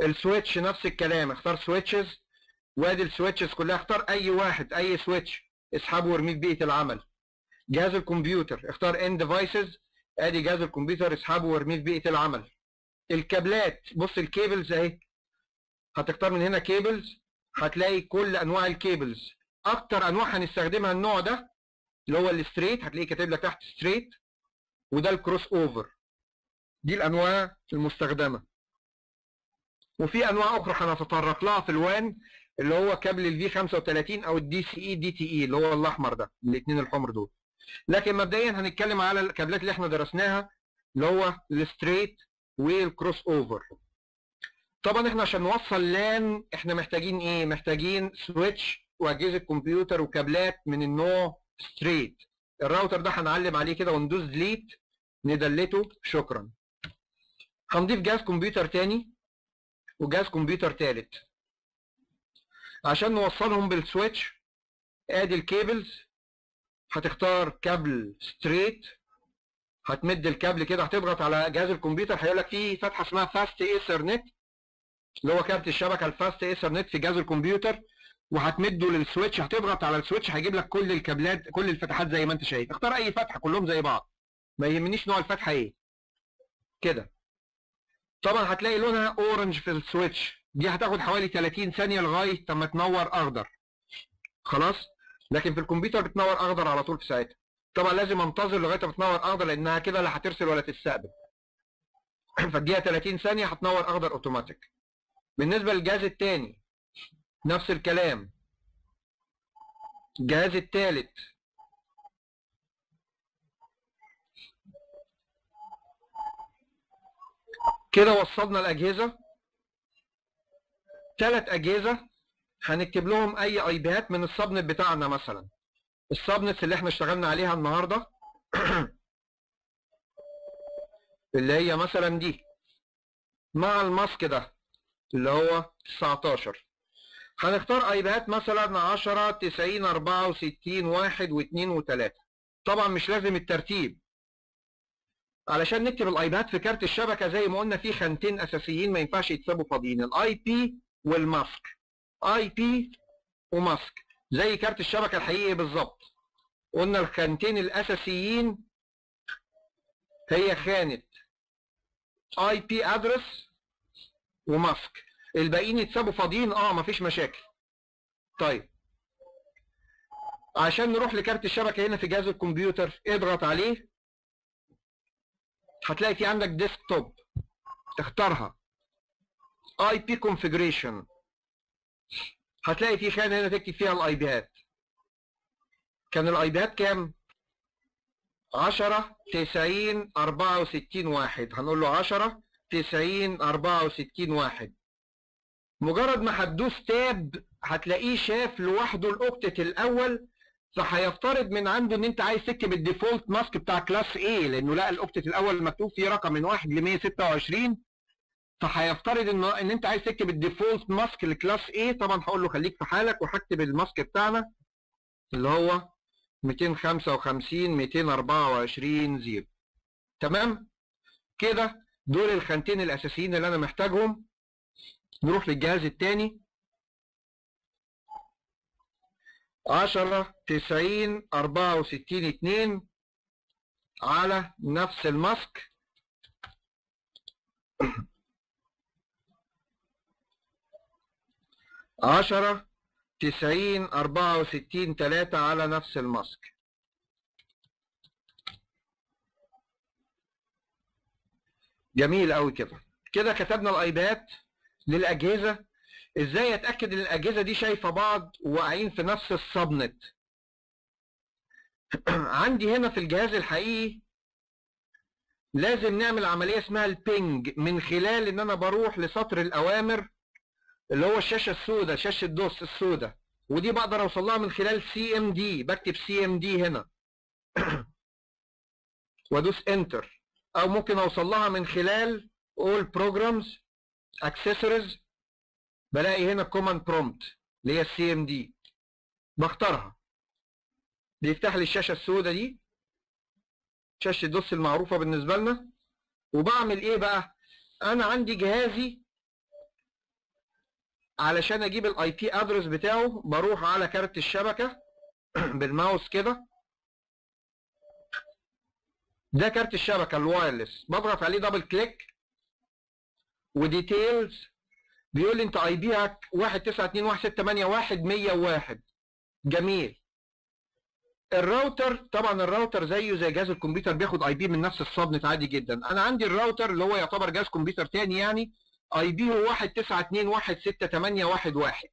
السويتش نفس الكلام، اختار سويتشز وادي السويتشز كلها، اختار اي واحد اي سويتش اسحبه وارميه في بيئه العمل. جهاز الكمبيوتر اختار ان ديفايسز، ادي جهاز الكمبيوتر اسحبه وارميه في بيئه العمل. الكابلات بص الكيبلز اهي، هتختار من هنا كيبلز، هتلاقي كل انواع الكيبلز. اكتر انواع هنستخدمها النوع ده اللي هو الستريت، هتلاقيه كاتب لك تحت ستريت، وده الكروس اوفر. دي الانواع المستخدمه. وفي انواع اخرى هنتطرق لها في الوان، اللي هو كابل الفي 35 او الدي سي اي دي تي اي اللي هو الاحمر ده، الاثنين الحمر دول. لكن مبدئيا هنتكلم على الكابلات اللي احنا درسناها اللي هو الستريت والكروس اوفر. طبعا احنا عشان نوصل لان احنا محتاجين ايه؟ محتاجين سويتش واجهزه كمبيوتر وكابلات من النوع ستريت. الراوتر ده هنعلم عليه كده وندوس ديليت ندلته، شكرا. هنضيف جهاز كمبيوتر تاني وجهاز كمبيوتر تالت عشان نوصلهم بالسويتش. ادي الكيبلز، هتختار كابل ستريت، هتمد الكابل كده، هتضغط على جهاز الكمبيوتر هيقول لك في فتحه اسمها فاست ايثرنت اللي هو كارت الشبكه الفاست ايثرنت في جهاز الكمبيوتر، وهتمده للسويتش، هتضغط على السويتش هيجيب لك كل الكابلات كل الفتحات زي ما انت شايف. اختار اي فتحه كلهم زي بعض، ما يهمنيش نوع الفتحه ايه كده. طبعا هتلاقي لونها اورنج في السويتش، دي هتاخد حوالي 30 ثانيه لغايه اما تنور اخضر خلاص. لكن في الكمبيوتر بتنور اخضر على طول في ساعتها. طبعا لازم انتظر لغايه ما تنور اخضر لانها كده لا هترسل ولا تستقبل. فاديها 30 ثانيه هتنور اخضر اوتوماتيك. بالنسبه للجهاز الثاني نفس الكلام. الجهاز الثالث كده وصلنا الاجهزه، 3 اجهزه هنكتب لهم اي اي بيات من السبنت بتاعنا، مثلا السبنتس اللي احنا اشتغلنا عليها النهارده اللي هي مثلا دي مع الماسك ده اللي هو 19. هنختار اي بيات مثلا 10 90 64 1 و2 و3. طبعا مش لازم الترتيب، علشان نكتب الاي بيات في كارت الشبكه زي ما قلنا في خانتين اساسيين ما ينفعش يتسابوا فاضيين، الاي بي والماسك. اي بي وماسك زي كارت الشبكه الحقيقي بالظبط. قلنا الخانتين الاساسيين هي خانه اي بي ادرس وماسك، الباقيين يتسابوا فاضيين مفيش مشاكل. طيب عشان نروح لكارت الشبكه هنا في جهاز الكمبيوتر اضغط عليه، هتلاقي في عندك ديسكتوب، تختارها اي بي كونفيجريشن، هتلاقي في خانه هنا تكتب فيها الاي بيات. كان الاي بيات كام؟ 10 90 64 1. هنقول له 10 90 64 1. مجرد ما هتدوس تاب هتلاقيه شاف لوحده الاوكتت الاول، فهيفترض من عنده ان انت عايز تكتب الديفولت ماسك بتاع كلاس A، لانه لقى الاوكتت الاول مكتوب فيه رقم من 1 ل 126، فهيفترض ان انت عايز تكتب الديفولت ماسك لكلاس A. طبعا هقول له خليك في حالك وهكتب الماسك بتاعنا اللي هو 255 224 0. تمام كده، دول الخانتين الاساسيين اللي انا محتاجهم. نروح للجهاز الثاني 10 90 64 2 على نفس الماسك. عشرة 90 64 3 على نفس الماسك. جميل قوي كده. كده كتبنا الايبات للاجهزه. ازاي اتاكد ان الاجهزه دي شايفه بعض وواقعين في نفس السبنت؟ عندي هنا في الجهاز الحقيقي لازم نعمل عمليه اسمها البينج، من خلال ان انا بروح لسطر الاوامر اللي هو الشاشه السوداء، شاشه دوس السوداء، ودي بقدر اوصل لها من خلال سي ام دي. بكتب سي ام دي هنا وادوس انتر، او ممكن اوصل لها من خلال all programs accessories، بلاقي هنا command prompt اللي هي السي ام دي، بختارها بيفتح لي الشاشه السوداء دي، شاشه دوس المعروفه بالنسبه لنا. وبعمل ايه بقى؟ انا عندي جهازي علشان اجيب الاي بي ادرس بتاعه بروح على كارت الشبكه بالماوس كده، ده كارت الشبكه الوايرلس، بضغط عليه دبل كليك وديتيلز، بيقول لي انت اي بيك 192.168.1.101. جميل. الراوتر طبعا الراوتر زيه زي جهاز الكمبيوتر بياخد اي بي من نفس السبنت عادي جدا. انا عندي الراوتر اللي هو يعتبر جهاز كمبيوتر تاني، يعني اي بي هو 192.168.1.1.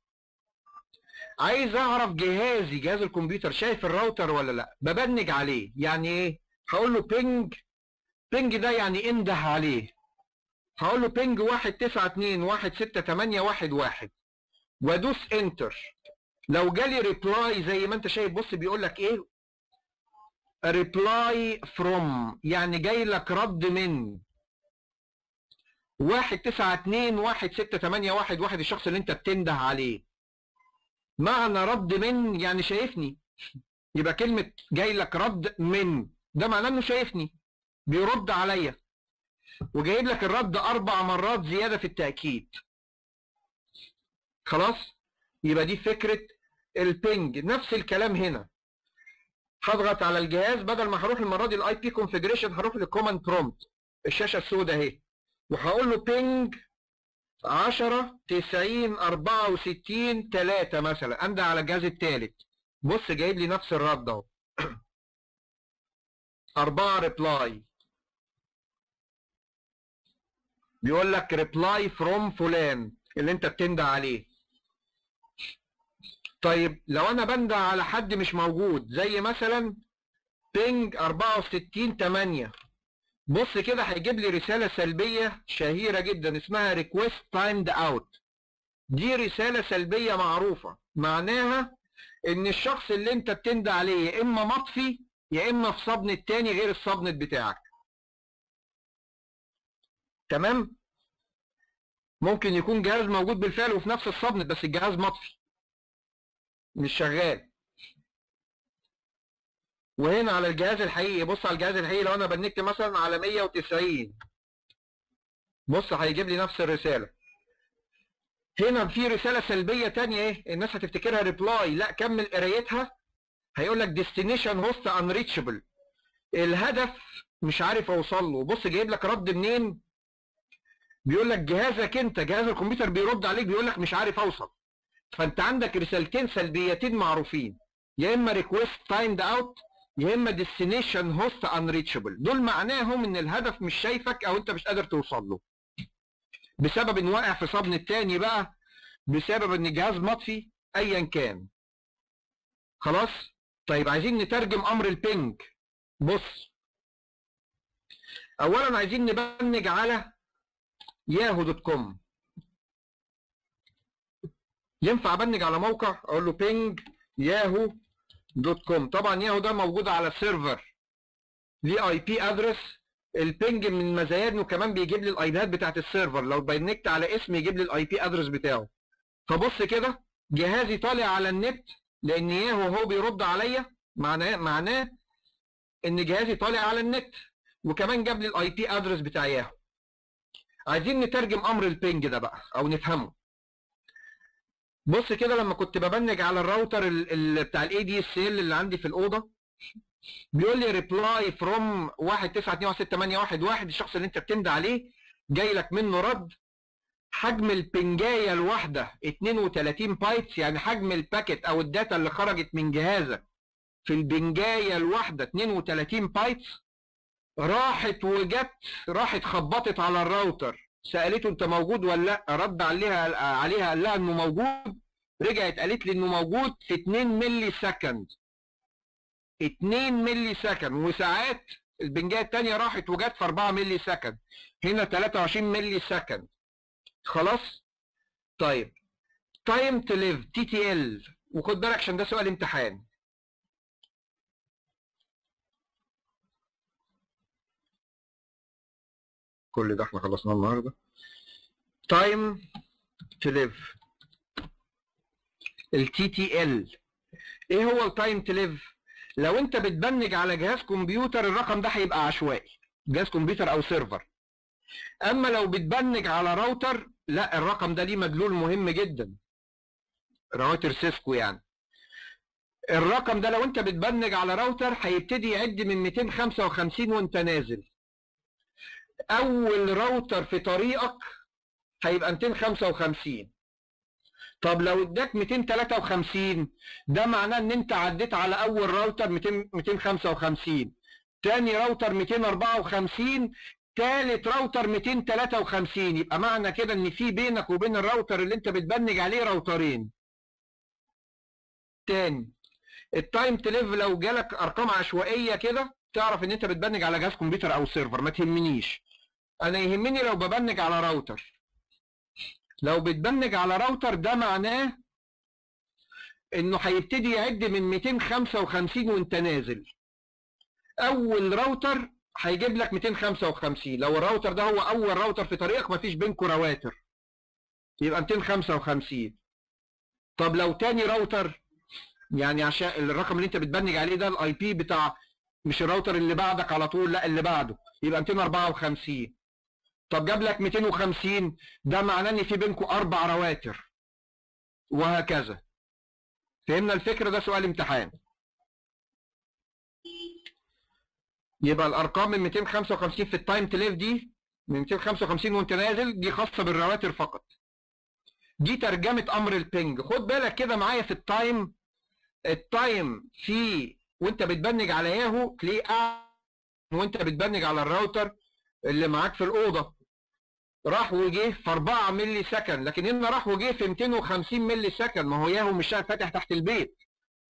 عايز اعرف جهازي جهاز الكمبيوتر شايف الراوتر ولا لا، ببنج عليه. يعني ايه؟ هقول له بينج، بينج ده يعني انده عليه، هقول له بينج 192.168.1.1 وادوس انتر. لو جالي ريبلاي زي ما انت شايف، بص بيقول لك ايه؟ ريبلاي فروم، يعني جاي لك رد من 192.168.1.1 الشخص اللي انت بتنده عليه. معنى رد من يعني شايفني، يبقى كلمة جاي لك رد من ده معناه انه شايفني بيرد عليا، وجايب لك الرد 4 مرات زيادة في التأكيد. خلاص؟ يبقى دي فكرة البينج. نفس الكلام هنا، هضغط على الجهاز، بدل ما هروح المرة دي الاي بي كونفيجريشن هروح للكوماند برومبت الشاشة السوداء اهي، وهقول له بينج 10 90 64 3 مثلا، انده على الجهاز الثالث. بص جايب لي نفس الرد اهو 4 ريبلاي، بيقول لك ريبلاي فروم فلان اللي انت بتنده عليه. طيب لو انا بنده على حد مش موجود زي مثلا بينج 64 8، بص كده هيجيب لي رساله سلبيه شهيره جدا اسمها ريكويست تايمد اوت. دي رساله سلبيه معروفه، معناها ان الشخص اللي انت بتنده عليه يا اما مطفي يا اما في صبنت تاني غير الصبنت بتاعك. تمام؟ ممكن يكون جهاز موجود بالفعل وفي نفس الصبنت بس الجهاز مطفي مش شغال. وهنا على الجهاز الحقيقي، بص على الجهاز الحقيقي لو انا بنكت مثلا على 190، بص هيجيب لي نفس الرساله. هنا في رساله سلبيه تانية ايه الناس هتفتكرها ريبلاي، لا كمل قرايتها، هيقول لك ديستنيشن هوست انريتشبل، الهدف مش عارف اوصل له. بص جايب لك رد منين؟ بيقول لك جهازك انت جهاز الكمبيوتر بيرد عليك بيقول لك مش عارف اوصل. فانت عندك رسالتين سلبيتين معروفين، يا اما ريكويست تايمد اوت يا اما ديستنيشن هوست انريتشبل. دول معناهم ان الهدف مش شايفك او انت مش قادر توصل له بسبب ان واقع في صدن التاني بقى، بسبب ان الجهاز مطفي ايا كان. خلاص. طيب عايزين نترجم امر البينج. بص، اولا عايزين نبنج على yahoo.com. ينفع ابنج على موقع اقول له بينج yahoo.com. طبعا ياهو ده موجود على سيرفر ليه اي بي ادرس. البينج من مزاياه انه كمان بيجيب لي الايبيات بتاعت السيرفر، لو بنكت على اسم يجيب لي الاي بي ادرس بتاعه. فبص كده، جهازي طالع على النت لان ياهو هو بيرد عليا، معناه ان جهازي طالع على النت، وكمان جاب لي الاي بي ادرس بتاع ياهو. عايزين نترجم امر البينج ده بقى او نفهمه. بص كده، لما كنت ببنج على الراوتر بتاع الاي دي اس ال اللي عندي في الاوضه، بيقول لي ريبلاي فروم 192.168.1.1. الشخص اللي انت بتندى عليه جاي لك منه رد. حجم البنجايه الواحده 32 بايتس، يعني حجم الباكت او الداتا اللي خرجت من جهازك في البنجايه الواحده 32 بايتس. راحت راحت خبطت على الراوتر، سالته انت موجود ولا لا، رد عليها قال لها انه موجود، رجعت قالت لي انه موجود في 2 ملي سكند. 2 ملي سكند. وساعات البنجايه الثانيه راحت وجت في 4 ملي سكند، هنا 23 ملي سكند. خلاص. طيب تايم تو ليف تي تي ال، وخد بالك عشان ده سؤال امتحان. كل ده احنا خلصناه النهارده. تايم تو ليف التي تي ال. ايه هو التايم تو ليف؟ لو انت بتبنج على جهاز كمبيوتر الرقم ده هيبقى عشوائي، جهاز كمبيوتر او سيرفر. اما لو بتبنج على راوتر، لا، الرقم ده ليه مدلول مهم جدا، راوتر سيسكو يعني. الرقم ده لو انت بتبنج على راوتر هيبتدي يعد من 255 وانت نازل. اول راوتر في طريقك هيبقى 255. طب لو اداك 253 ده معناه ان انت عديت على اول راوتر 255، تاني راوتر 254، تالت راوتر 253. يبقى معنى كده ان في بينك وبين الراوتر اللي انت بتبنج عليه راوترين. تاني، التايم تو ليف لو جالك ارقام عشوائيه كده تعرف ان انت بتبنج على جهاز كمبيوتر او سيرفر، ما تهمنيش. انا يهمني لو ببنج على راوتر. لو بتبنج على راوتر ده معناه انه هيبتدي يعد من 255 وانت نازل. اول راوتر هيجيب لك 255. لو الراوتر ده هو اول راوتر في طريقك مفيش بينكم رواتر يبقى 255. طب لو تاني راوتر، يعني عشان الرقم اللي انت بتبنج عليه ده الاي بي بتاع مش الراوتر اللي بعدك على طول، لا اللي بعده، يبقى 254. طب جاب لك 250 ده معناه ان في بينكم 4 رواتر وهكذا. فهمنا الفكره؟ ده سؤال امتحان. يبقى الارقام من 255 في التايم تو ليف دي، من 255 وانت نازل، دي خاصه بالرواتر فقط. دي ترجمه امر البينج. خد بالك كده معايا في التايم في وانت بتبنج على ياهو تلاقيه وانت بتبنج على الراوتر اللي معاك في الاوضه راح وجه في 4 ملي سكند، لكن هنا راح وجه في 250 ملي سكند. ما هو ياهو مش فاتح تحت البيت،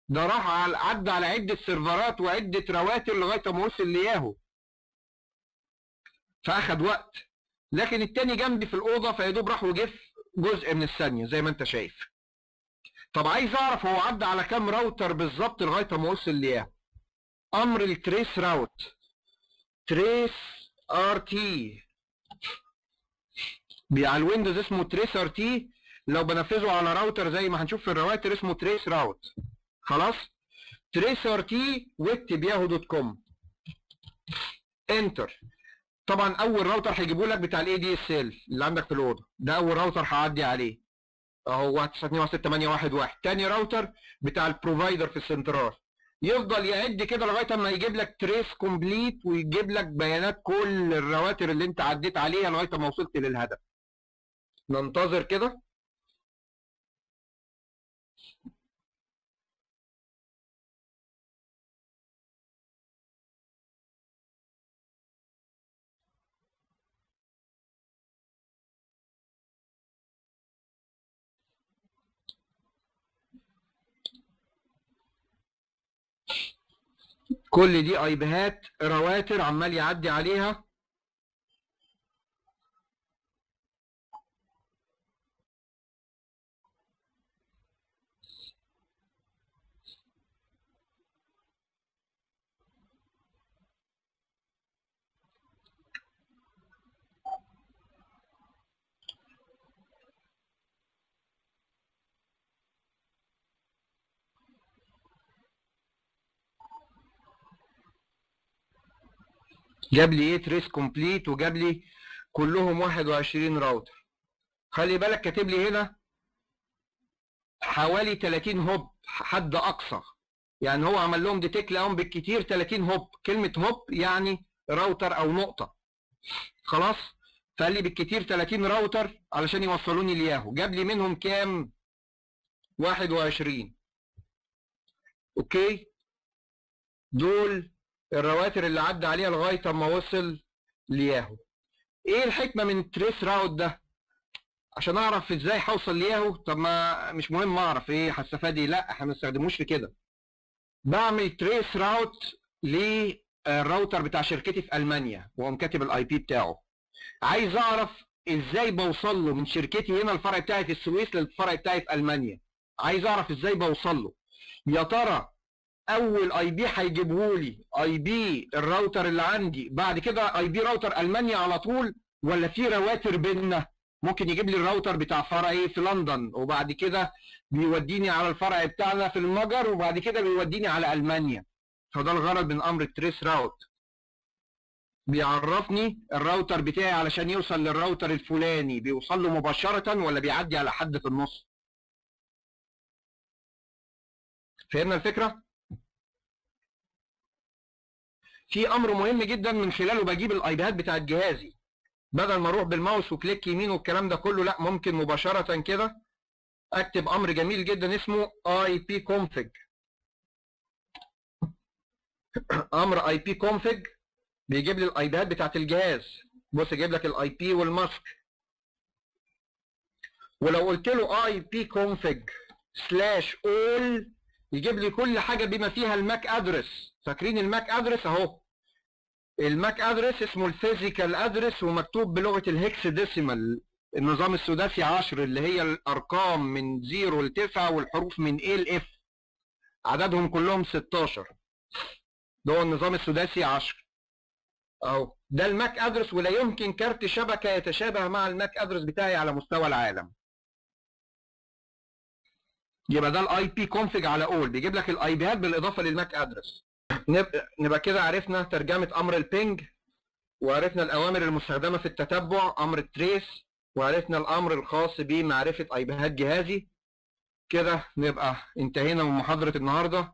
ده راح عدى على عده سيرفرات وعده رواتر لغايه ما وصل لياهو، فاخد وقت. لكن التاني جنبي في الاوضه فيدوب راح وجه في جزء من الثانيه زي ما انت شايف. طب عايز اعرف هو عدى على كام راوتر بالظبط لغايه ما وصل لياهو. امر التريس راوت، تريس ار تي، على الويندوز اسمه تريس ار تي، لو بنفذه على راوتر زي ما هنشوف في الرواتر اسمه تريس راوت. خلاص. تريس ار تي واكتب yahoo.com، انتر. طبعا اول راوتر هيجيبه لك بتاع الاي دي اس ال اللي عندك في الاوضه، ده اول راوتر هعدي عليه اهو 192.168.1.1. تاني راوتر بتاع البروفايدر في السنترال. يفضل يعد كده لغايه اما يجيب لك تريس كومبليت ويجيب لك بيانات كل الرواتر اللي انت عديت عليها لغايه ما وصلت للهدف. ننتظر كده. كل دي ايبيهات رواتر عمال يعدي عليها. جاب لي ايه تريس كومبليت، وجاب لي كلهم 21 راوتر. خلي بالك كاتب لي هنا حوالي 30 هوب حد اقصى، يعني هو عمل لهم ديتكت لهم بالكتير 30 هوب. كلمه هوب يعني راوتر او نقطه، خلاص. فقال لي بالكتير 30 راوتر علشان يوصلوني لياهو. جاب لي منهم كام؟ 21. اوكي، دول الرواتر اللي عدى عليها لغايه اما وصل لياهو. ايه الحكمه من التريس راوت ده؟ عشان اعرف ازاي هوصل لياهو. طب ما مش مهم اعرف ايه هستفاد ايه، لا احنا ما بنستخدموش في كده. بعمل تريس راوت للراوتر بتاع شركتي في المانيا وقام كاتب الاي بي بتاعه. عايز اعرف ازاي بوصل له من شركتي هنا الفرع بتاعي في السويس للفرع بتاعي في المانيا. عايز اعرف ازاي بوصل له. يا ترى اول اي بي هيجيبه لي اي بي الراوتر اللي عندي، بعد كده اي بي راوتر المانيا على طول، ولا في رواتر بيننا؟ ممكن يجيب لي الراوتر بتاع فرعي في لندن وبعد كده بيوديني على الفرع بتاعنا في المجر وبعد كده بيوديني على المانيا. فده الغرض من امر التريس راوت، بيعرفني الراوتر بتاعي علشان يوصل للراوتر الفلاني بيوصل له مباشرة ولا بيعدي على حد في النص. فهمنا الفكرة؟ في امر مهم جدا من خلاله بجيب الايباد بتاعت جهازي، بدل ما اروح بالماوس وكليك يمين والكلام ده كله، لا ممكن مباشرة كده اكتب امر جميل جدا اسمه ipconfig. امر ipconfig بيجيب لي الايباد بتاعت الجهاز. بص يجيب لك الاي بي والماسك. ولو قلت له ipconfig/all يجيب لي كل حاجه بما فيها الماك ادرس. فاكرين الماك ادرس اهو؟ الماك ادرس اسمه الفيزيكال ادرس ومكتوب بلغه الهكس ديسيمال، النظام السداسي 10 اللي هي الارقام من 0 ل 9 والحروف من A ل F، عددهم كلهم 16. ده هو النظام السداسي 10 اهو. ده الماك ادرس، ولا يمكن كارت شبكه يتشابه مع الماك ادرس بتاعي على مستوى العالم. يبقى ده الاي بي كونفج على اول، بيجيب لك الاي بيات بالاضافه للماك ادرس. نبقى كده عرفنا ترجمه امر البينج، وعرفنا الاوامر المستخدمه في التتبع امر التريس، وعرفنا الامر الخاص بمعرفه اي بيات جهازي. كده نبقى انتهينا من محاضره النهارده.